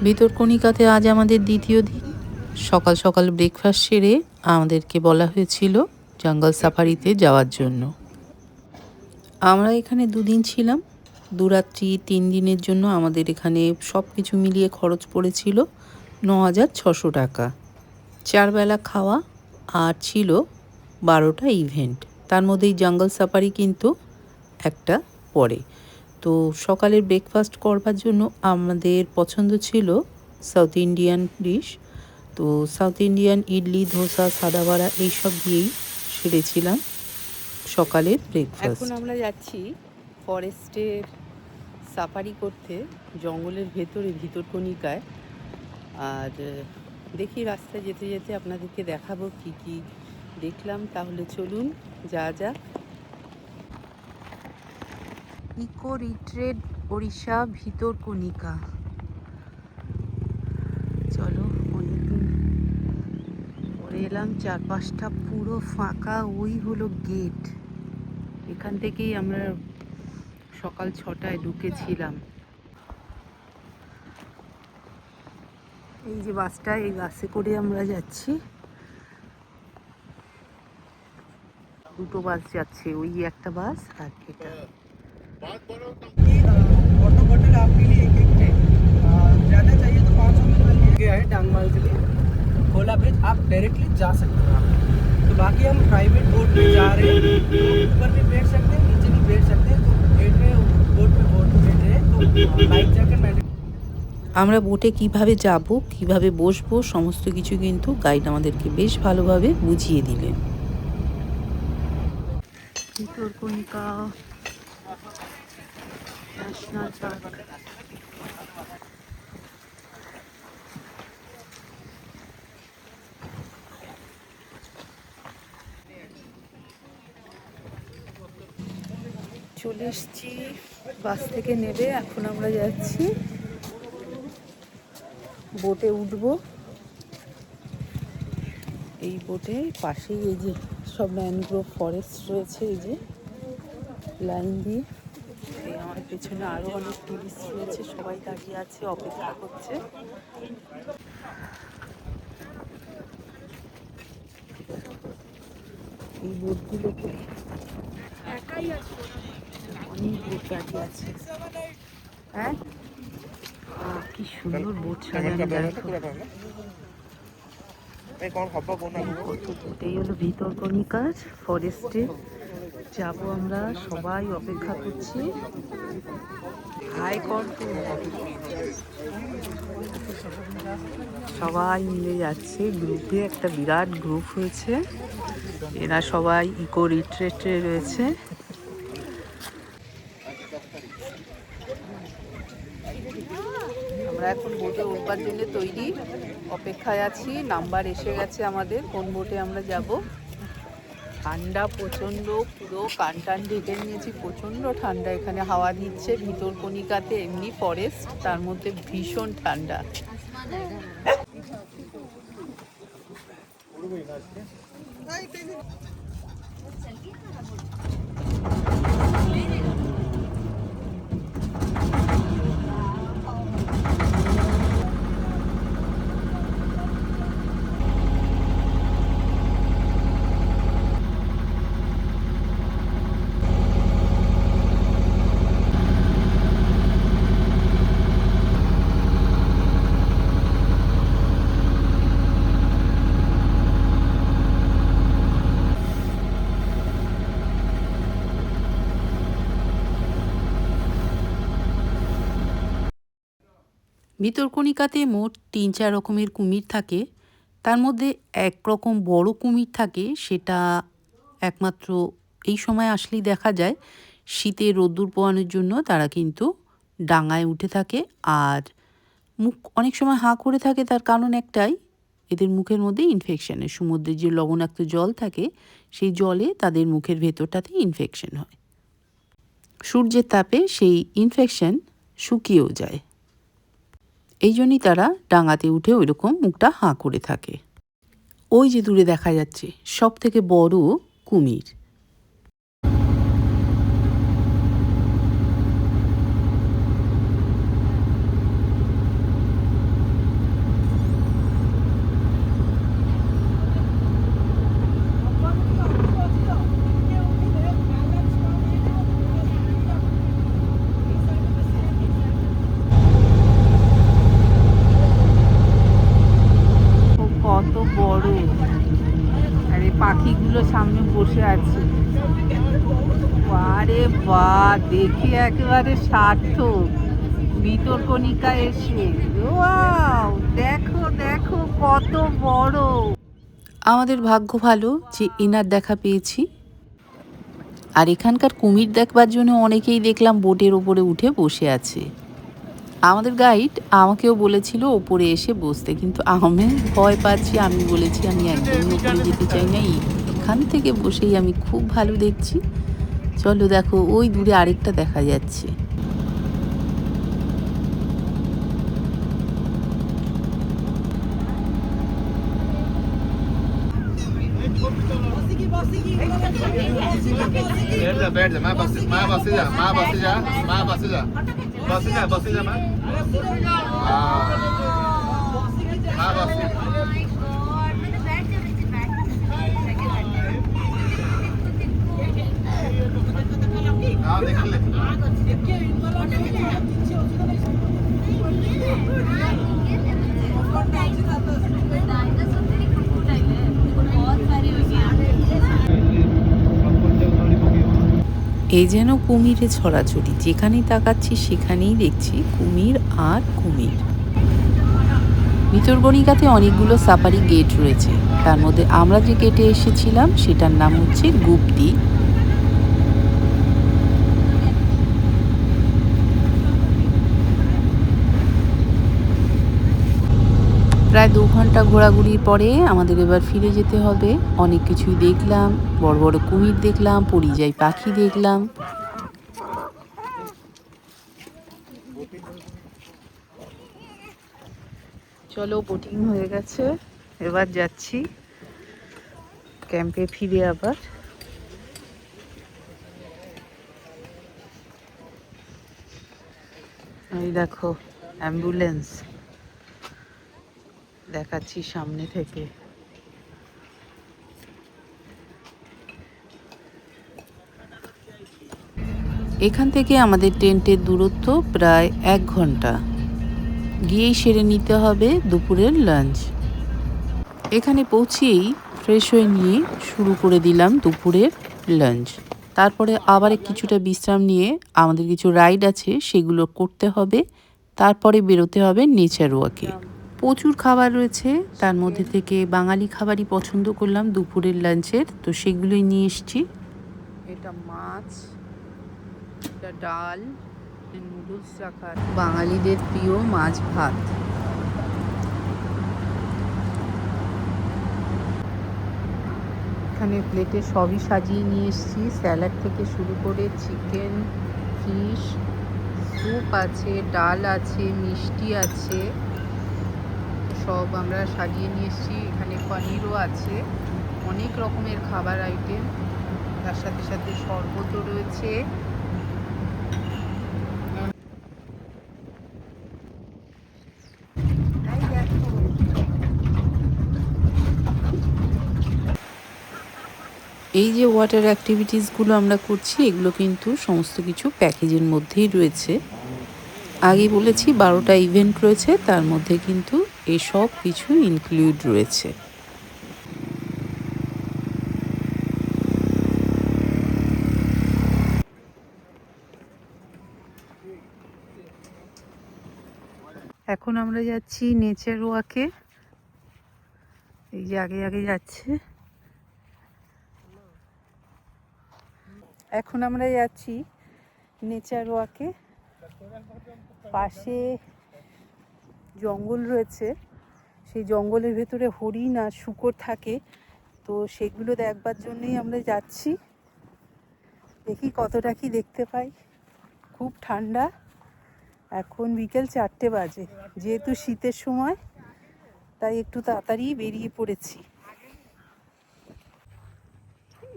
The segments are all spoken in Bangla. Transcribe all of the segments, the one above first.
ভিতরকণিকাতে আজ আমাদের দ্বিতীয় দিন। সকাল সকাল ব্রেকফাস্ট সেরে আমাদেরকে বলা হয়েছিল জঙ্গল সাফারিতে যাওয়ার জন্য। আমরা এখানে 2 দিন ছিলাম, 2 রাত্রি 3 দিনের জন্য আমাদের এখানে সব কিছু মিলিয়ে খরচ পড়েছিল 9,600 টাকা। 4 বেলা খাওয়া আর ছিল 12টা ইভেন্ট, তার মধ্যেই জঙ্গল সাফারি কিন্তু একটা পড়ে। তো সকালের ব্রেকফাস্ট করবার জন্য আমাদের পছন্দ ছিল সাউথ ইন্ডিয়ান ডিশ। তো সাউথ ইন্ডিয়ান ইডলি, ধোসা, সাদা বড়া এইসব দিয়েই সেরেছিলাম সকালের ব্রেকফাস্ট। এখন আমরা যাচ্ছি ফরেস্টের সাফারি করতে জঙ্গলের ভেতরে ভিতরকণিকায়। আর দেখি রাস্তায় যেতে যেতে আপনাদেরকে দেখাবো কি কি দেখলাম। তাহলে চলুন যা যা। Eco retreat Odisha Bhitarkanika. চলো, অনেকদিন পরে এলাম, চারপাশটা পুরো ফাঁকা। ওই হলো গেট, এখান থেকেই আমরা সকাল 6টায় ঢুকেছিলাম। এই যে বাসটা, এই বাসে করে আমরা যাচ্ছি। 2টো বাস যাচ্ছে, ওই একটা বাস আর এটা। वाटर बॉटल आपके लिए एक है। ज़्यादा चाहिए तो 500 ml गया है डांगमाल के लिए। खोला ब्रिज आप डायरेक्टली जा सकते हो आप। तो बाकी हम प्राइवेट बोट पे जा रहे हैं, तो ऊपर भी बैठ सकते हैं, नीचे भी बैठ सकते हैं। तो बोट पे बैठ रहे हैं तो लाइफ जैकेट मैंने। আমরা বোটে কিভাবে যাব, কিভাবে বসবো, সমস্ত কিছু কিন্তু গাইড আমাদেরকে বেশ ভালোভাবে বুঝিয়ে দিলেন। Bhitarkanika national park. চলে এসছি, বাস থেকে নেবে এখন আমরা যাচ্ছি বোটে উঠবো। এই বোটে পাশেই এই যে সব ম্যানগ্রোভ ফরেস্ট রয়েছে, এই যে লাইন দিয়ে। এই আমার পেছনে আরো অনেক টুরিস্ট রয়েছে, সবাই দাঁড়িয়ে আছে, অপেক্ষা করছে। এই বোটগুলোতে অনেক বোট দাঁড়িয়ে আছে। হ্যাঁ, কি সুন্দর বোট সাজানো, দেখো এই হলো ভিতরকণিকার ফরেস্টে যাবো আমরা। সবাই অপেক্ষা করছি। হাই কর, সবাই মিলে যাচ্ছে গ্রুপে, একটা বিরাট গ্রুপ হয়েছে। এরা সবাই ইকো রিট্রিটে রয়েছে। আমরা এখন বোটে উঠবার জন্য তৈরি, অপেক্ষায় আছি। নাম্বার এসে গেছে আমাদের, কোন বোটে আমরা যাব। ঠান্ডা প্রচণ্ড, পুরো কান টান ঢেকে নিয়েছি, প্রচণ্ড ঠান্ডা এখানে, হাওয়া দিচ্ছে। ভিতরকণিকাতে এমনি ফরেস্ট, তার মধ্যে ভীষণ ঠান্ডা। ভিতরকণিকাতে মোট 3-4 রকমের কুমির থাকে। তার মধ্যে একরকম বড় কুমির থাকে, সেটা একমাত্র এই সময় আসলেই দেখা যায়। শীতে রোদ্দুর পোয়ানোর জন্য তারা কিন্তু ডাঙায় উঠে থাকে, আর মুখ অনেক সময় হাঁ করে থাকে। তার কারণ একটাই, এদের মুখের মধ্যে ইনফেকশনের, সমুদ্রের যে লবণাক্ত জল থাকে সেই জলে তাদের মুখের ভেতরটাতে ইনফেকশন হয়। সূর্যের তাপে সেই ইনফেকশন শুকিয়েও যায়, এই জন্যই তারা ডাঙাতে উঠে ওই রকম মুখটা হাঁ করে থাকে। ওই যে দূরে দেখা যাচ্ছে সব থেকে বড় কুমির। কুমিরগুলো সামনে বসে আছে। আরে বাহ, দেখে একেবারে সার্থক ভিতরকণিকা এসে। ওয়াও, দেখো দেখো কত বড়। আমাদের ভাগ্য ভালো যে এনার দেখা পেয়েছি। আর এখানকার কুমির দেখবার জন্য অনেকেই দেখলাম বোটের ওপরে উঠে বসে আছে। আমাদের গাইড আমাকেও বলেছিল ওপরে এসে বসতে, কিন্তু আমি ভয় পাচ্ছি। আমি বলেছি আমি একদমই ওপরে যেতে চাই না, এখান থেকে বসেই আমি খুব ভালো দেখছি। চলো দেখো, ওই দূরে আরেকটা দেখা যাচ্ছে। बैठ जा मैं बस जा माँ बस जा माँ बस जा माँ माँ बस हाँ देख ले এই যেন কুমিরে ছড়াছড়ি, যেখানেই তাকাচ্ছি সেখানেই দেখছি কুমির আর কুমির। ভিতরকণিকাতে অনেকগুলো সাফারি গেট রয়েছে, তার মধ্যে আমরা যে গেটে এসেছিলাম সেটার নাম হচ্ছে গুপ্তি। প্রায় 2 ঘন্টা ঘোরাঘুরির পরে আমাদের এবার ফিরে যেতে হবে। অনেক কিছুই দেখলাম, বড় বড় কুমির দেখলাম, পরিযায়ী পাখি দেখলাম। চলো, বোটিং হয়ে গেছে, এবার যাচ্ছি ক্যাম্পে ফিরে আবার। এই দেখো অ্যাম্বুলেন্স দেখাচ্ছি সামনে থেকে। এখান থেকে আমাদের টেন্টের দূরত্ব প্রায় 1 ঘন্টা। গিয়েই সেরে নিতে হবে দুপুরের লাঞ্চ। এখানে পৌঁছেই ফ্রেশ হয়ে নিয়ে শুরু করে দিলাম দুপুরের লাঞ্চ। তারপরে আবার কিছুটা বিশ্রাম নিয়ে আমাদের কিছু রাইড আছে সেগুলো করতে হবে, তারপরে বেরোতে হবে নেচার ওয়াকে। প্রচুর খাবার রয়েছে, তার মধ্যে থেকে বাঙালি খাবারই পছন্দ করলাম দুপুরের লাঞ্চের, তো সেগুলোই নিয়ে এসছি। এটা মাছ, এটা ডাল, নুডলস রাখা, বাঙালিদের প্রিয় মাছ ভাত। এখানে প্লেটে সবই সাজিয়ে নিয়ে এসেছি, স্যালাড থেকে শুরু করে চিকেন, ফিশ, স্যুপ আছে, ডাল আছে, মিষ্টি আছে, সব আমরা সাজিয়ে নিয়ে এসেছি। এখানে পনিরও আছে, অনেক রকমের খাবার আইটেম, তার সাথে সাথে শরবতও রয়েছে। এই যে ওয়াটার অ্যাক্টিভিটিসগুলো আমরা করছি, এগুলো কিন্তু সমস্ত কিছু প্যাকেজের মধ্যেই রয়েছে। আগে বলেছি 12টা ইভেন্ট রয়েছে, তার মধ্যে কিন্তু এই সব কিছু ইনক্লুড রয়েছে। এখন আমরা যাচ্ছি নেচার ওয়াকে। এই যে আগে আগে যাচ্ছে। এখন আমরা যাচ্ছি নেচার ওয়াকে। পাশে জঙ্গল রয়েছে, সেই জঙ্গলের ভেতরে হরিণ আর শূকর থাকে, তো সেগুলো দেখবার জন্যই আমরা যাচ্ছি। দেখি কতটা কি দেখতে পাই। খুব ঠান্ডা, এখন বিকেল 4টে বাজে, যেহেতু শীতের সময় তাই একটু তাড়াতাড়ি বেরিয়ে পড়েছি।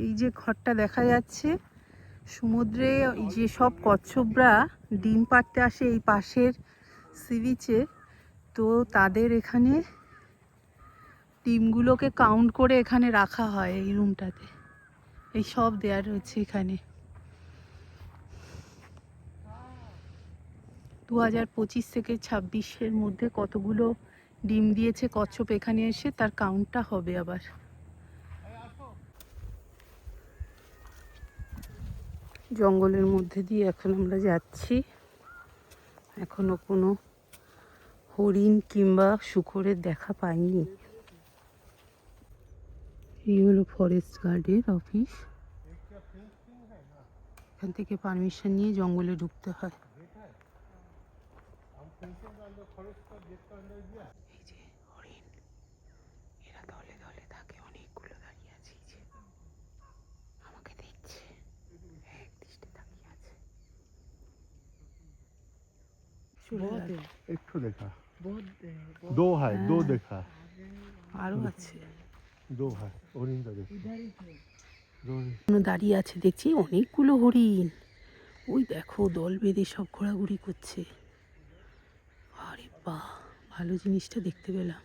এই যে ঘরটা দেখা যাচ্ছে, সমুদ্রে যে সব কচ্ছপরা ডিম পাড়তে আসে এই পাশের সি বিচে, তো তাদের এখানে ডিমগুলোকে কাউন্ট করে এখানে রাখা হয় এই রুমটাতে। এই সব দেয়া রয়েছে এখানে। 2025 থেকে 26-এর মধ্যে কতগুলো ডিম দিয়েছে কচ্ছপ এখানে এসে, তার কাউন্টটা হবে আবার। জঙ্গলের মধ্যে দিয়ে এখন আমরা যাচ্ছি। এখনো কোনো হরিণ কিংবা শূকরের দেখা পাইনি। এই হলো ফরেস্ট গার্ডের অফিস। এখান থেকে পারমিশন নিয়ে জঙ্গলে ঢুকতে হয়। এই যে হরিণ, এরা দলে দলে থাকে, অনেকগুলো দাঁড়িয়ে আছে। এই যে আমাকে দেখছে, এক দৃষ্টে তাকিয়ে আছে। एक ठो देखा, दो है, दो देखा, আরো আছে, दो है हरिण का देखा, দাঁড়িয়ে আছে দেখছি অনেকগুলো হরিণ। ওই দেখো দল বেঁধে সব ঘোরাঘুরি করছে। আরে বাহ, ভালো জিনিসটা দেখতে পেলাম।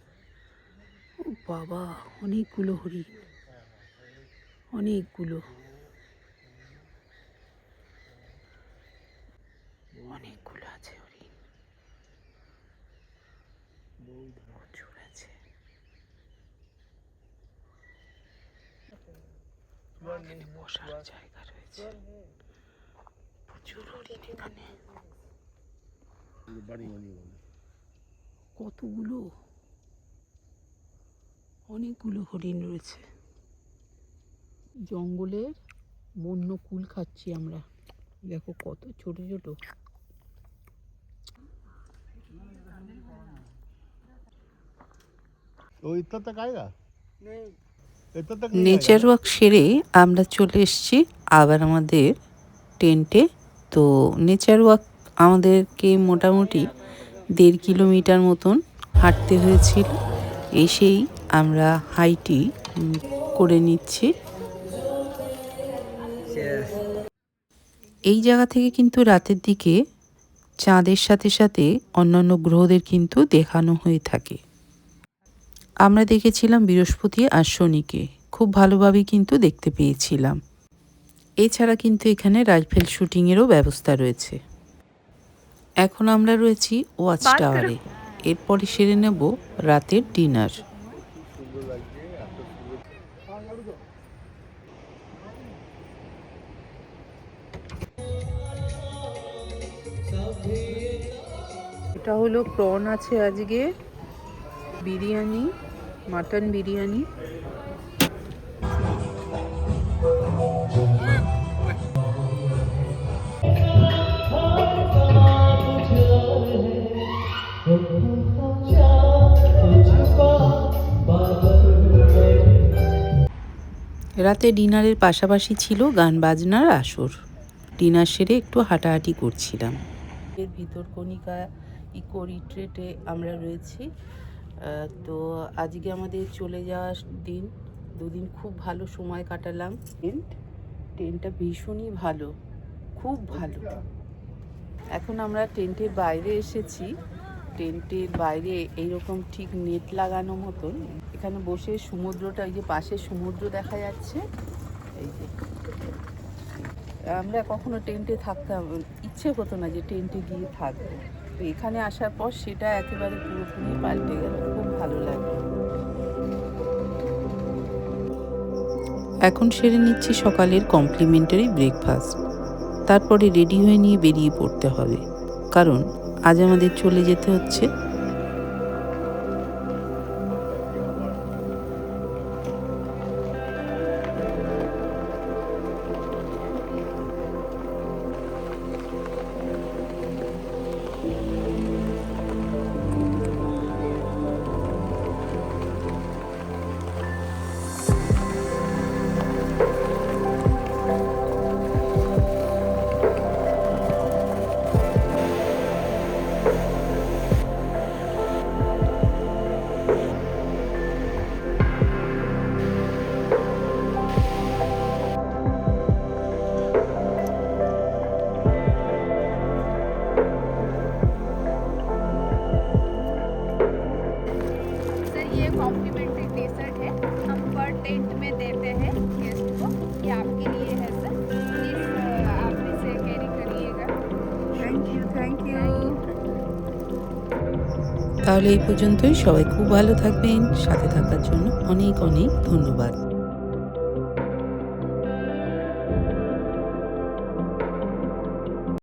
ও বাবা, অনেকগুলো হরিণ, অনেকগুলো অনেকগুলো আছে হরিণ, প্রচুর আছে। এখানে বসার জায়গা রয়েছে, প্রচুর হরিণ এখানে। কতগুলো, অনেকগুলো হরিণ রয়েছে। জঙ্গলের বন্য কুল খাচ্ছি আমরা। দেখো কত ছোট ছোট। वो इतना तक आएगा, इतना तक নেচার ওয়াক সেরে আমরা চলে এসেছি আবার আমাদের টেন্টে। তো নেচার ওয়াক আমাদেরকে মোটামুটি 1.5 কিলোমিটার মতন হাঁটতে হয়েছিল। এসেই আমরা হাইটি করে নিচ্ছি। এই জায়গা থেকে কিন্তু রাতের দিকে চাঁদের সাথে সাথে অন্যান্য গ্রহদের কিন্তু দেখানো হয়ে থাকে। আমরা দেখেছিলাম বৃহস্পতি আর শনিকে, খুব ভালোভাবেই কিন্তু দেখতে পেয়েছিলাম। এছাড়া কিন্তু এখানে রাইফেল শুটিংয়েরও ব্যবস্থা রয়েছে। এখন আমরা রয়েছি ওয়াচ টাওয়ারে, এরপরে সেরে নেব রাতের ডিনার। এটা হলো প্রন আছে আজকে, বিরিয়ানি, মাটন বিরিয়ানি। রাতে ডিনারের পাশাপাশি ছিল গান বাজনার আসর। ডিনার সেরে একটু হাঁটাহাঁটি করছিলাম। এর ভিতরকণিকা ইকো রিট্রিটে আমরা রয়েছি। তো আজকে আমাদের চলে যাওয়ার দিন, 2 দিন খুব ভালো সময় কাটালাম। টেন্টটা ভীষণই ভালো, খুব ভালো। এখন আমরা টেন্টের বাইরে এসেছি। টেন্টের বাইরে এইরকম ঠিক নেট লাগানো মতন, এখানে বসে সমুদ্রটা, এই যে পাশে সমুদ্র দেখা যাচ্ছে। এই যে আমরা কখনো টেন্টে থাকতাম, ইচ্ছে হতো না যে টেন্টে গিয়ে থাকবো। তো এখানে আসার পর সেটা একেবারে পুরোপুরি পাল্টে গেল, খুব ভালো লাগলো। এখন সেরে নিচ্ছি সকালের কমপ্লিমেন্টারি ব্রেকফাস্ট। তারপরে রেডি হয়ে নিয়ে বেরিয়ে পড়তে হবে, কারণ আজ আমাদের চলে যেতে হচ্ছে। कॉम्प्लीमेंट्री टी शर्ट है, हम पर टेंट में देते हैं गेस्ट को। ये आपके लिए है सर, प्लीज आप इसे कैरी करिएगा। Thank you, thank you. তাহলে এই পর্যন্তই। সবাই খুব ভালো থাকবেন। সাথে থাকার জন্য অনেক অনেক ধন্যবাদ।